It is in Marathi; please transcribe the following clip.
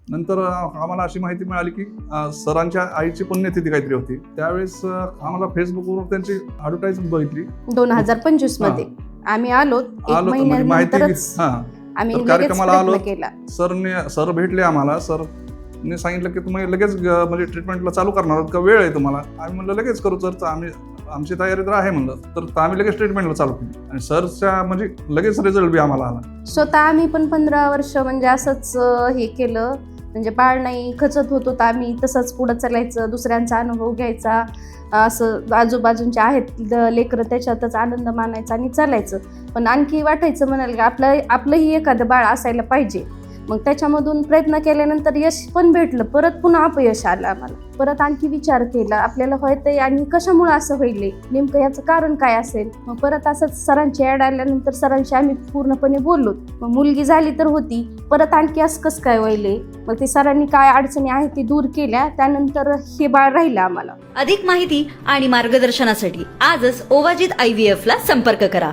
नंतर आम्हाला अशी माहिती मिळाली की सरांच्या आईची पुण्यतिथी काहीतरी होती. त्यावेळेस आम्हाला फेसबुकवर त्यांची ॲडव्हर्टाईज बघितली 2025 मध्ये. आम्ही आलो म्हणजे माहिती आम्ही कार्यक्रमाला आलो. केला. सर भेटले आम्हाला. सरने सांगितलं की तुम्ही लगेच म्हणजे ट्रीटमेंटला चालू करणार आहात का, वेळ आहे तुम्हाला? आम्ही म्हणलं लगेच करू सर, आमची तयारी तर आहे म्हणलं. तर आम्ही लगेच ट्रीटमेंटला चालू केली आणि सरच्या म्हणजे लगेच रिझल्ट बी आम्हाला आला. स्वतः आम्ही पण 15 वर्ष म्हणजे असंच हे केलं. म्हणजे बाळ नाही खचत होत होतं, आम्ही तसंच पुढं चालायचं, दुसऱ्यांचा अनुभव घ्यायचा, असं आजूबाजूंचे आहेत लेकरं त्याच्यातच आनंद मानायचा आणि चालायचं. पण आणखी वाटायचं म्हणाल की आपलंही एखादं बाळ असायला पाहिजे. मग त्याच्यामधून प्रयत्न केल्यानंतर यश पण भेटलं. परत पुन्हा अपयश आलं आम्हाला. परत आणखी विचार केला आपल्याला होतंय आणि कशामुळे असं होईल, नेमकं याचं कारण काय असेल. मग परत असंच सरांची ॲड आल्यानंतर सरांशी आम्ही पूर्णपणे बोललो. मग मुलगी झाली तर होती, परत आणखी असं कसं काय व्हायले. मग ते सरांनी काय अडचणी आहेत ती दूर केल्या. त्यानंतर हे बाळ राहिलं आम्हाला. अधिक माहिती आणि मार्गदर्शनासाठी आजच ओवाजित IVF ला संपर्क करा.